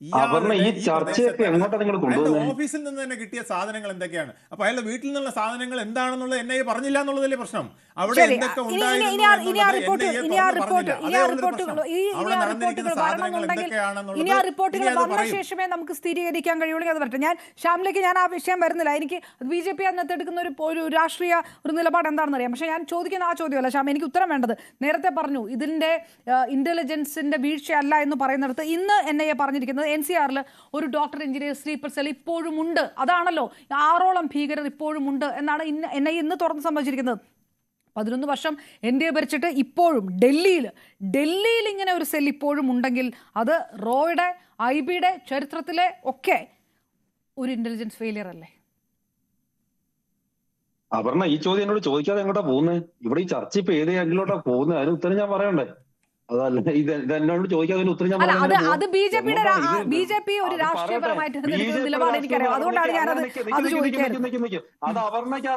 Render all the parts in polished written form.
അപർണ, ഇയാളുടെ ഈ ഈ ചർച്ചയൊക്കെ പ്രദേശത്തെ എങ്ങോട്ടാ നിങ്ങൾ അയാളുടെ കൊണ്ടുപോകുന്നത്? ഓഫീസിൽ നിന്ന് തന്നെ കിട്ടിയ സാധനങ്ങൾ എന്തൊക്കെയാണ്? അപ്പൊ അയാളുടെ വീട്ടിൽ നിന്നുള്ള സാധനങ്ങൾ എന്താണെന്നുള്ളത് എൻ ഐ എ പറഞ്ഞില്ല എന്നുള്ളതല്ലേ പ്രശ്നം. അവിടെ ശരി, എന്തൊക്കെ ഇനി ഇനി ഉണ്ടായിരുന്നു ഇനി ആ എന്നുള്ളത് എൻ ഐ എ തുറന്നു പറഞ്ഞില്ല. അതേ ഉള്ളൊരു റിപ്പോർട്ടുകൾ പ്രശ്നം. അവിടെ നടന്നിരിക്കുന്ന സാധനങ്ങൾ ഇനി എന്തൊക്കെയാണെന്നുള്ളത് ആ റിപ്പോർട്ടുകൾ ഇനി അത് വന്ന പറയും. ശേഷമേ നമുക്ക് സ്ഥിരീകരിക്കാൻ കഴിയുള്ളൂ. അത് പറ്റും. ശ്യാമിലേക്ക് ഞാൻ ആ വിഷയം വരുന്നില്ല. എനിക്ക് BJP അതിനകത്ത് എടുക്കുന്ന ഒരു രാഷ്ട്രീയ ഒരു നിലപാട് എന്താണെന്ന് അറിയാം. പക്ഷേ ഞാൻ ചോദിക്കുന്ന ആ ചോദ്യമല്ല ശ്യാം, എനിക്ക് ഉത്തരം വേണ്ടത്. നേരത്തെ പറഞ്ഞു ഇതിന്റെ ഇന്റലിജൻസിന്റെ വീഴ്ചയല്ല എന്ന് പറയുന്നിടത്ത് ഇന്ന് NIA പറഞ്ഞിരിക്കുന്നത് NCR-ൽ ഒരു ഡോക്ടർ എഞ്ചിനീയർ സ്ലീപ്പർ സെൽ ഇപ്പോഴും ഉണ്ട്. അതാണല്ലോ 6ഓളം ഭീകരർ ഇപ്പോഴും ഉണ്ട് എന്നാണ് NIA ഇന്ന് തുറന്ന് സംഭവിച്ചിരിക്കുന്നത്. 11 വർഷം NDA ഭരിച്ചിട്ട് ഇപ്പോഴും ഡൽഹിയിൽ ഇങ്ങനെ ഒരു സെൽ ഇപ്പോഴും ഉണ്ടെങ്കിൽ അത് റോയുടെ IB-യുടെ ചരിത്രത്തിലെ ഒക്കെ ഒരു ഇന്റലിജൻസ് ഫെയിലിയർ അല്ലേ? അപർണ, ഈ ചോദ്യം എന്നോട് ചോദിക്കാതെ എങ്ങോട്ടാ പോകുന്നത്? ഇവിടെ ഈ ചർച്ച ഇപ്പൊ ഏത് ആംഗിലോട്ടാ പോകുന്നത്? അതിന് ഉത്തരം ഞാൻ പറയണ്ടേ? അതല്ല, ഇത് എന്നോട് ചോദിക്കാതെ ഉത്തരം ഞാൻ അത് BJP ഒരു രാഷ്ട്രീയപരമായിട്ട് നിലപാട് എനിക്കറിയാം. അതുകൊണ്ടാണ് ഞാനത് ചോദിക്കുന്നത്. അത് അപർണയ്ക്ക്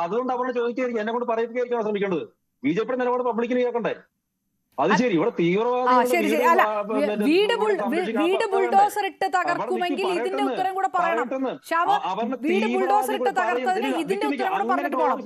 അതുകൊണ്ട് അപർണ ചോദിക്കായിരിക്കും, എന്നെ കൊണ്ട് പറയിപ്പിക്കായിരിക്കണം ശ്രമിക്കേണ്ടത്. BJP നിലപാട് പബ്ലിക്കിന് കേൾക്കണ്ടേ? അത് ശരി. ഇവിടെ വീട് ബുൾഡോസർ ഇട്ട് തകർക്കുമെങ്കിൽ ഇതിന്റെ ഉത്തരം കൂടെ പറയണം. വീട് ബുൾഡോസർ ഇട്ട് തകർത്തതിന് ഇതിന്റെ ഉത്തരം കൂടെ പറഞ്ഞിട്ട് പോകണം.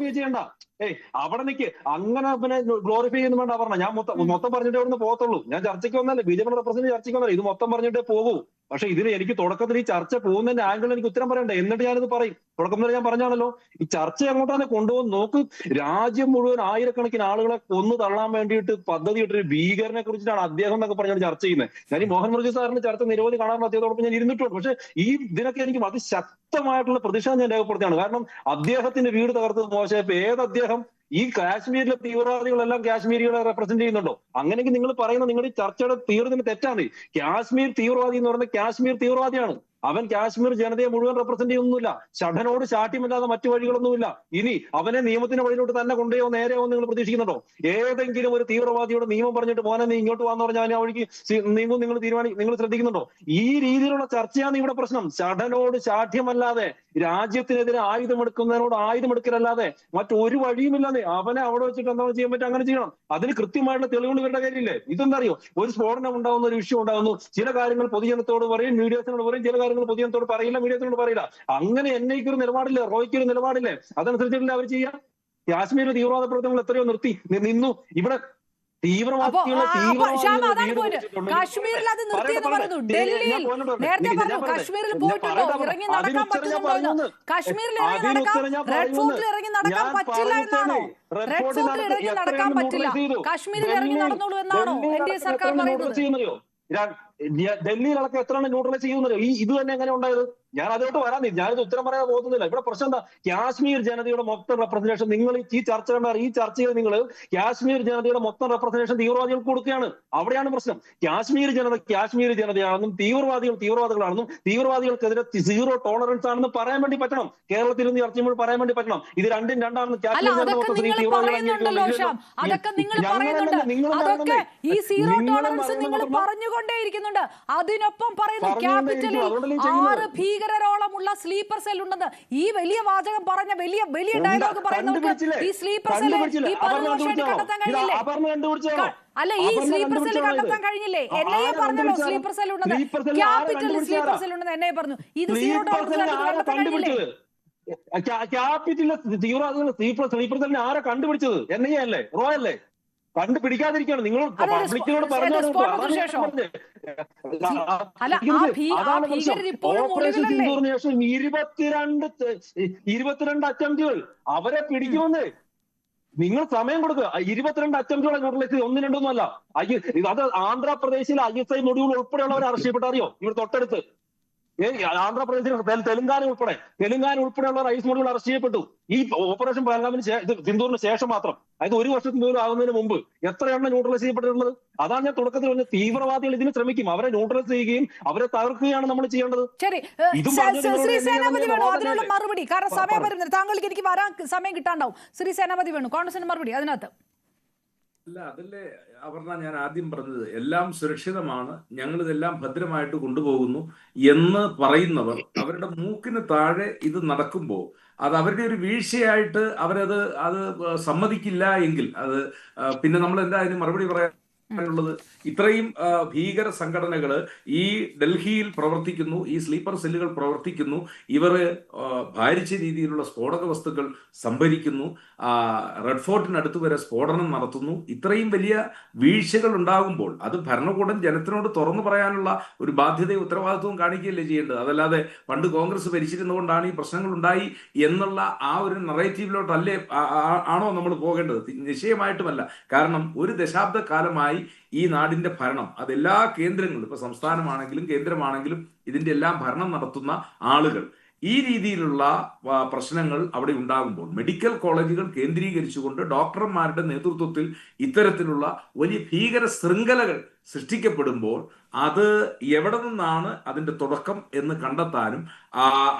അവിടെ നിൽക്ക്. അങ്ങനെ പിന്നെ ഗ്ലോറിഫൈ ചെയ്യുന്നു വേണ്ട പറഞ്ഞ. ഞാൻ മൊത്തം പറഞ്ഞിട്ടേ അവിടുന്ന് പോകത്തുള്ളൂ. ഞാൻ ചർച്ചയ്ക്ക് വന്നല്ലേ, BJP റെപ്രസെന്റ് ചർച്ചയ്ക്ക് വന്നല്ലേ. ഇത് മൊത്തം പറഞ്ഞിട്ടേ പോകൂ. പക്ഷെ ഇതിന് എനിക്ക് തുടക്കത്തിൽ ഈ ചർച്ച പോകുന്നതിന്റെ ആംഗിൾ എനിക്ക് ഉത്തരം പറയണ്ടേ? എന്നിട്ട് ഞാനിത് പറയും. തുടക്കം വരെ ഞാൻ പറഞ്ഞാണല്ലോ, ഈ ചർച്ച എങ്ങോട്ടാണ് കൊണ്ടുപോകുന്നത് നോക്ക്. രാജ്യം മുഴുവൻ ആയിരക്കണക്കിന് ആളുകളെ കൊന്നു തള്ളാൻ വേണ്ടിയിട്ട് പദ്ധതി ഇട്ടൊരു ഭീകരനെ കുറിച്ചിട്ടാണ് അദ്ദേഹം എന്നൊക്കെ പറഞ്ഞാൽ ചർച്ച ചെയ്യുന്നത്. ഞാൻ ഈ മോഹൻ മുരളി സാറിന്റെ ചർച്ച നിരവധി കാണാറുണ്ട്, അദ്ദേഹത്തോടൊപ്പം ഞാൻ ഇരുന്നിട്ടുണ്ട്. പക്ഷെ ഈ ഇതിനൊക്കെ എനിക്ക് അതിശക്തമായിട്ടുള്ള പ്രതിഷേധം ഞാൻ രേഖപ്പെടുത്തിയാണ്. കാരണം അദ്ദേഹത്തിന്റെ വീട് തകർത്തത് മോശമായപ്പോ അദ്ദേഹം ഈ കാശ്മീരിലെ തീവ്രവാദികളെല്ലാം കാശ്മീരികളെ റെപ്രസെന്റ് ചെയ്യുന്നുണ്ടോ? അങ്ങനെയെങ്കിൽ നിങ്ങൾ പറയുന്ന നിങ്ങളുടെ ഈ ചർച്ചയുടെ തീവ്രത്തിന് തെറ്റാണ്. കാശ്മീർ തീവ്രവാദി എന്ന് പറയുന്നത് കാശ്മീർ തീവ്രവാദിയാണ്. അവൻ കാശ്മീർ ജനതയെ മുഴുവൻ റെപ്രസെന്റ് ചെയ്യുന്നില്ല. ഷഠനോട് ശാഠ്യമല്ലാതെ മറ്റു വഴികളൊന്നുമില്ല. ഇനി അവനെ നിയമത്തിന്റെ വഴിയിലോട്ട് തന്നെ കൊണ്ടുപോയോ നേരെയോ നിങ്ങൾ പ്രതീക്ഷിക്കുന്നുണ്ടോ? ഏതെങ്കിലും ഒരു തീവ്രവാദിയോട് നിയമം പറഞ്ഞിട്ട് മോനെ നീ ഇങ്ങോട്ട് വന്നു പറഞ്ഞാൽ ആ വഴിക്ക് നീങ്ങും നിങ്ങൾ ശ്രദ്ധിക്കുന്നുണ്ടോ? ഈ രീതിയിലുള്ള ചർച്ചയാണ് ഇവിടെ പ്രശ്നം. ഷഠനോട് ശാഠ്യമല്ലാതെ, രാജ്യത്തിനെതിരെ ആയുധമെടുക്കുന്നതിനോട് ആയുധമെടുക്കലല്ലാതെ മറ്റൊരു വഴിയുമില്ലാതെ അവനെ അവിടെ വെച്ചിട്ട് എന്താണ് ചെയ്യാൻ പറ്റും? അങ്ങനെ ചെയ്യണം. അതിന് കൃത്യമായിട്ടുള്ള തെളിവുകൾ ഇവരുടെ കാര്യമില്ലേ? ഇതെന്താ അറിയോ, ഒരു സ്ഫോടനം ഉണ്ടാകുന്ന ഒരു വിഷയം ഉണ്ടാകുന്നു, ചില കാര്യങ്ങൾ പൊതുജനത്തോട് പറയും, മീഡിയസിനോട് പറയും, ചില കാര്യങ്ങൾ പൊതുജനത്തോട് പറയില്ല, മീഡിയസിനോട് പറയില്ല. അങ്ങനെ NIA-ക്ക് ഒരു നിലപാടില്ലേ, റോയ്ക്ക് ഒരു നിലപാടില്ലേ? അതനുസരിച്ചിട്ടില്ല അവർ ചെയ്യാം. കാശ്മീരിലെ തീവ്രവാദ പ്രവർത്തനങ്ങൾ എത്രയോ നിന്നു. ഇവിടെ കാശ്മീരിൽ അത് നിർത്തിയെന്ന് പറയുന്നു. ഡൽഹിയിൽ നേരത്തെ പറഞ്ഞു കാശ്മീരിൽ പോയിട്ടുണ്ടോ, ഇറങ്ങി നടക്കാൻ പറ്റുന്നുണ്ടോ? കാശ്മീരിൽ ഇറങ്ങി നടക്കാം, റെഡ് ഫോർട്ടിൽ ഇറങ്ങി നടക്കാൻ പറ്റില്ല എന്നാണോ? റെഡ് ഫോർട്ടിൽ ഇറങ്ങി നടക്കാൻ പറ്റില്ല, കാശ്മീരിൽ ഇറങ്ങി നടന്നോളൂ എന്നാണോ NDA സർക്കാർ പറയുന്നത്? ഡൽഹിയിലൊക്കെ എത്ര ന്യൂട്രലൈസ് ചെയ്യുന്നത് ഈ ഇത് തന്നെ എങ്ങനെ ഉണ്ടായത്? ഞാൻ അതിലോട്ട് വരാനില്ല, ഞാനിത് ഉത്തരം പറയാൻ പോകുന്നില്ല. ഇവിടെ പ്രശ്നം എന്താ? കാശ്മീർ ജനതയുടെ മൊത്തം റെപ്രസെന്റേഷൻ നിങ്ങൾ ഈ ചർച്ചയിൽ നിങ്ങൾ കാശ്മീർ ജനതയുടെ മൊത്തം റെപ്രസെന്റേഷൻ തീവ്രവാദികൾക്ക് കൊടുക്കുകയാണ്. അവിടെയാണ് പ്രശ്നം. കാശ്മീർ ജനതയാണെന്നും തീവ്രവാദികളാണെന്നും തീവ്രവാദികൾക്കെതിരെ സീറോ ടോളറൻസ് ആണെന്ന് പറയാൻ വേണ്ടി പറ്റണം. കേരളത്തിൽ നിന്ന് ചർച്ച ചെയ്യുമ്പോൾ പറയാൻ വേണ്ടി പറ്റണം. ഇത് രണ്ടും രണ്ടാണെന്ന് കാശ്മീർ പറഞ്ഞുകൊണ്ടേയിരിക്കുന്നുണ്ട്. അതിനൊപ്പം പറയുന്നു ക്യാപിറ്റലിൽ 6 ഭീകരരോളമുള്ള സ്ലീപ്പർ സെൽ ഉണ്ടെന്ന്. ഈ വലിയ വാചകം പറഞ്ഞ വലിയ ഡയലോഗ് പറയുന്നവർക്ക് ഈ സ്ലീപ്പർ സെൽ ഈ 11 വർഷമായിട്ട് കണ്ടെത്താൻ കഴിഞ്ഞില്ലേ? അല്ല, ഈ സ്ലീപ്പർ സെൽ കണ്ടെത്താൻ കഴിഞ്ഞില്ലേ? NIA പറഞ്ഞല്ലോ സ്ലീപ്പർ സെൽ ഉണ്ടെന്ന്, ക്യാപിറ്റലിൽ സ്ലീപ്പർ സെൽ ഉണ്ടെന്ന് NIA പറഞ്ഞു. ഇത് സീറോ ടോളറൻസ് കണ്ടെത്താൻ കഴിഞ്ഞില്ലേ? ക്യാപിറ്റലിലെ തീവ്രവാദികൾ സ്ലീപ്പർ സെല്ലിനെ ആരാ കണ്ടുപിടിച്ചത്? NIA അല്ലേ, റോ അല്ലേ? കണ്ടുപിടിക്കാതിരിക്കുകയാണ് നിങ്ങൾ. പബ്ലിക്കിനോട് പറഞ്ഞു ഓപ്പറേഷൻ സിന്ദൂറിന് ശേഷം 22 അറ്റംപ്റ്റുകൾ അവരെ പിടിക്കുമെന്ന് നിങ്ങൾ സമയം കൊടുക്കുക. 22 അറ്റംപ്റ്റുകളെ ന്യൂട്രലൈസ് ചെയ്ത് 1, 2 ഒന്നുമല്ല. അത് ആന്ധ്രാപ്രദേശിലെ ISI മൊഡ്യൂൾ ഉൾപ്പെടെയുള്ളവർ അറസ്റ്റ് ചെയ്യപ്പെട്ടറിയോ? ഇവിടെ തൊട്ടടുത്ത് ആന്ധ്രാപ്രദേശിൽ തെലുങ്കാന ഉൾപ്പെടെയുള്ളവർ ഐസ് മൊഡ്യൂൾ അറസ്റ്റ് ചെയ്യപ്പെട്ടു. ഈ ഓപ്പറേഷൻ പഹൽഗാമിന് സിന്ദൂറിന് ശേഷം മാത്രം, അതായത് 1 വർഷത്തിന് പോലും ആകുന്നതിന് മുമ്പ് എത്രയാണ് ന്യൂട്രലൈസ് ചെയ്യപ്പെട്ടിട്ടുള്ളത്? അതാണ് ഞാൻ തുടക്കത്തിൽ പറഞ്ഞത്. തീവ്രവാദികൾ ഇതിന് ശ്രമിക്കും, അവരെ ന്യൂട്രലൈസ് ചെയ്യുകയും അവരെ തകർക്കുകയാണ് നമ്മൾ ചെയ്യേണ്ടത്. അതിനുള്ള മറുപടി, കാരണം സമയം വരുന്നത് താങ്കൾക്ക് എനിക്ക് വരാൻ സമയം കിട്ടാണ്ടാവും. ശ്രീ സേനാപതി വേണു, കോൺഗ്രസിന്റെ മറുപടി അതിനകത്ത്. അല്ല, അതല്ലേ അപർണ ഞാൻ ആദ്യം പറഞ്ഞത്. എല്ലാം സുരക്ഷിതമാണ്, ഞങ്ങളിതെല്ലാം ഭദ്രമായിട്ട് കൊണ്ടുപോകുന്നു എന്ന് പറയുന്നവർ അവരുടെ മൂക്കിന് താഴെ ഇത് നടക്കുമ്പോൾ അത് അവരുടെ ഒരു വീഴ്ചയായിട്ട് അത് സമ്മതിക്കില്ല എങ്കിൽ അത് പിന്നെ നമ്മൾ എന്താ അതിന് മറുപടി പറയാൻ ുള്ളത് ഇത്രയും ഭീകര സംഘടനകള് ഈ ഡൽഹിയിൽ പ്രവർത്തിക്കുന്നു, ഈ സ്ലീപ്പർ സെല്ലുകൾ പ്രവർത്തിക്കുന്നു, ഇവർ ഭാരിച്ച രീതിയിലുള്ള സ്ഫോടക വസ്തുക്കൾ സംഭരിക്കുന്നു, റെഡ് ഫോർട്ടിനടുത്ത് വരെ സ്ഫോടനം നടത്തുന്നു. ഇത്രയും വലിയ വീഴ്ചകൾ ഉണ്ടാകുമ്പോൾ അത് ഭരണകൂടം ജനത്തിനോട് തുറന്നു പറയാനുള്ള ഒരു ബാധ്യതയും ഉത്തരവാദിത്വവും കാണിക്കുകയല്ലേ ചെയ്യേണ്ടത്. അതല്ലാതെ പണ്ട് കോൺഗ്രസ് ഭരിച്ചിരുന്നുകൊണ്ടാണ് ഈ പ്രശ്നങ്ങൾ ഉണ്ടായി എന്നുള്ള ആ ഒരു നറേറ്റീവിലോട്ടല്ലേ ആണോ നമ്മൾ പോകേണ്ടത്? നിശ്ചയമായിട്ടുമല്ല. കാരണം ഒരു ദശാബ്ദ കാലമായി ഈ നാടിന്റെ ഭരണം അതെല്ലാ കേന്ദ്രങ്ങളും, ഇപ്പൊ സംസ്ഥാനമാണെങ്കിലും കേന്ദ്രമാണെങ്കിലും ഇതിന്റെ എല്ലാം ഭരണം നടത്തുന്ന ആളുകൾ ഈ രീതിയിലുള്ള പ്രശ്നങ്ങൾ അവിടെ ഉണ്ടാകുമ്പോൾ മെഡിക്കൽ കോളേജുകൾ കേന്ദ്രീകരിച്ചുകൊണ്ട് ഡോക്ടർമാരുടെ നേതൃത്വത്തിൽ ഇത്തരത്തിലുള്ള വലിയ ഭീകര ശൃംഖലകൾ സൃഷ്ടിക്കപ്പെടുമ്പോൾ അത് എവിടെ നിന്നാണ് അതിന്റെ തുടക്കം എന്ന് കണ്ടെത്താനും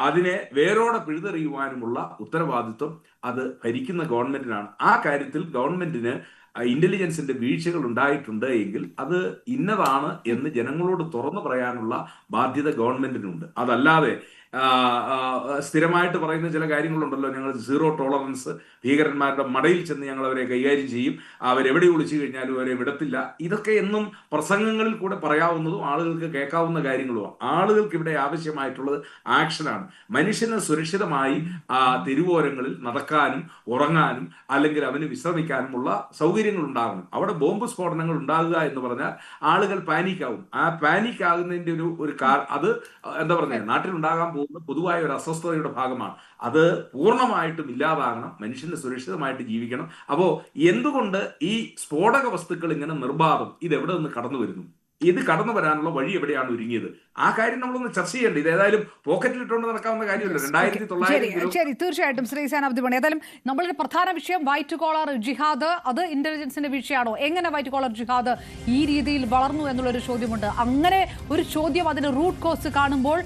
അതിനെ വേരോടെ പിഴുതെറിയുവാനുമുള്ള ഉത്തരവാദിത്വം അത് ഭരിക്കുന്ന ഗവൺമെന്റിനാണ്. ആ കാര്യത്തിൽ ഗവൺമെന്റിന് ഇന്റലിജൻസിന്റെ വീഴ്ചകൾ ഉണ്ടായിട്ടുണ്ട് എങ്കിൽ അത് ഇന്നതാണ് എന്ന് ജനങ്ങളോട് തുറന്നു പറയാനുള്ള ബാധ്യത ഗവൺമെന്റിനുണ്ട്. അതല്ലാതെ സ്ഥിരമായിട്ട് പറയുന്ന ചില കാര്യങ്ങളുണ്ടല്ലോ, ഞങ്ങൾ സീറോ ടോളറൻസ്, ഭീകരന്മാരുടെ മടയിൽ ചെന്ന് ഞങ്ങൾ അവരെ കൈകാര്യം ചെയ്യും, അവരെവിടെ ഒളിച്ചു കഴിഞ്ഞാലും അവരെ വിടത്തില്ല. ഇതൊക്കെ എന്നും പ്രസംഗങ്ങളിൽ കൂടെ പറയാവുന്നതും ആളുകൾക്ക് കേൾക്കാവുന്ന കാര്യങ്ങളുമാണ്. ആളുകൾക്ക് ഇവിടെ ആവശ്യമായിട്ടുള്ളത് ആക്ഷനാണ്. മനുഷ്യന് സുരക്ഷിതമായി തെരുവോരങ്ങളിൽ നടക്കാനും ഉറങ്ങാനും അല്ലെങ്കിൽ അവന് വിശ്രമിക്കാനുമുള്ള സൗകര്യങ്ങൾ ഉണ്ടാകണം. അവിടെ ബോംബ് സ്ഫോടനങ്ങൾ ഉണ്ടാകുക എന്ന് പറഞ്ഞാൽ ആളുകൾ പാനിക്കാവും. ആ പാനിക് ആകുന്നതിന്റെ ഒരു അത് എന്താ പറയുക, നാട്ടിലുണ്ടാകാൻ പോകുന്ന പൊതുവായ ഒരു അസ്വസ്ഥതയുടെ ഭാഗമാണ്. അത് പൂർണ്ണമായിട്ടും ഇല്ലാതാകണം. മനുഷ്യന് സുരക്ഷിതമായിട്ട് ജീവിക്കണം. അപ്പോ എന്തുകൊണ്ട് ഈ സ്ഫോടക വസ്തുക്കൾ ഇങ്ങനെ നിർബാധം ഇതെവിടെ നിന്ന് കടന്നു വരുന്നു, ഇത് കടന്നു വരാനുള്ള വഴി എവിടെയാണ് ഒരുങ്ങിയത്, ആ കാര്യം നമ്മളൊന്ന് ചർച്ച ചെയ്യേണ്ടത്. ഇത് ഏതായാലും പോക്കറ്റിലിട്ടുകൊണ്ട് നടക്കാവുന്ന കാര്യമല്ല. 2900 ശരി, തീർച്ചയായിട്ടും ശ്രീ സേനാപതി പണി. ഏതായാലും നമ്മളൊരു പ്രധാന വിഷയം വൈറ്റ് കോളർ ജിഹാദ്, അത് ഇന്റലിജൻസിന്റെ വീഴ്ചയാണോ? എങ്ങനെ വൈറ്റ് കോളർ ജിഹാദ് ഈ രീതിയിൽ വളർന്നു എന്നുള്ളൊരു ചോദ്യമുണ്ട്. അങ്ങനെ ഒരു ചോദ്യം, അതിന്റെ റൂട്ട് കോസ് കാണുമ്പോൾ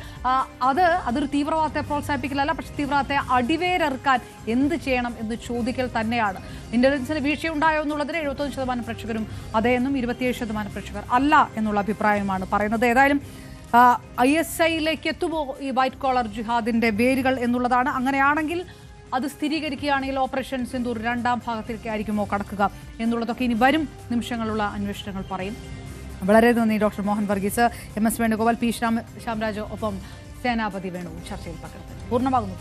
അതൊരു തീവ്രവാദത്തെ പ്രോത്സാഹിപ്പിക്കലല്ല, പക്ഷെ തീവ്രവാദത്തെ അടിവേരെറുക്കാൻ എന്ത് ചെയ്യണം എന്ന് ചോദിക്കൽ തന്നെയാണ്. ഇന്റലിജൻസിന് വീഴ്ചയുണ്ടായോ എന്നുള്ളതിന് 75% പ്രേക്ഷകരും അതേന്നും 27% പ്രേക്ഷകർ അല്ല എന്നുള്ള അഭിപ്രായമാണ് പറയുന്നത്. ഏതായാലും ISIലേക്ക് എത്തുമോ ഈ വൈറ്റ് കോളർ ജിഹാദിന്റെ വേരുകൾ എന്നുള്ളതാണ്. അങ്ങനെയാണെങ്കിൽ അത് സ്ഥിരീകരിക്കുകയാണെങ്കിൽ ഓപ്പറേഷൻ സിന്ദൂർ 2ാം ഭാഗത്തേക്ക് ആയിരിക്കുമോ കടക്കുക എന്നുള്ളതൊക്കെ ഇനി വരും നിമിഷങ്ങളുള്ള അന്വേഷണങ്ങൾ പറയും. വളരെ നന്ദി doctor Mohan Varghese, MS Venugopal, P. Shyamraj, ഒപ്പം സേനാപതി വേണു ചർച്ചയിൽ പങ്കെടുത്തു. പൂർണ്ണമാകുന്നു.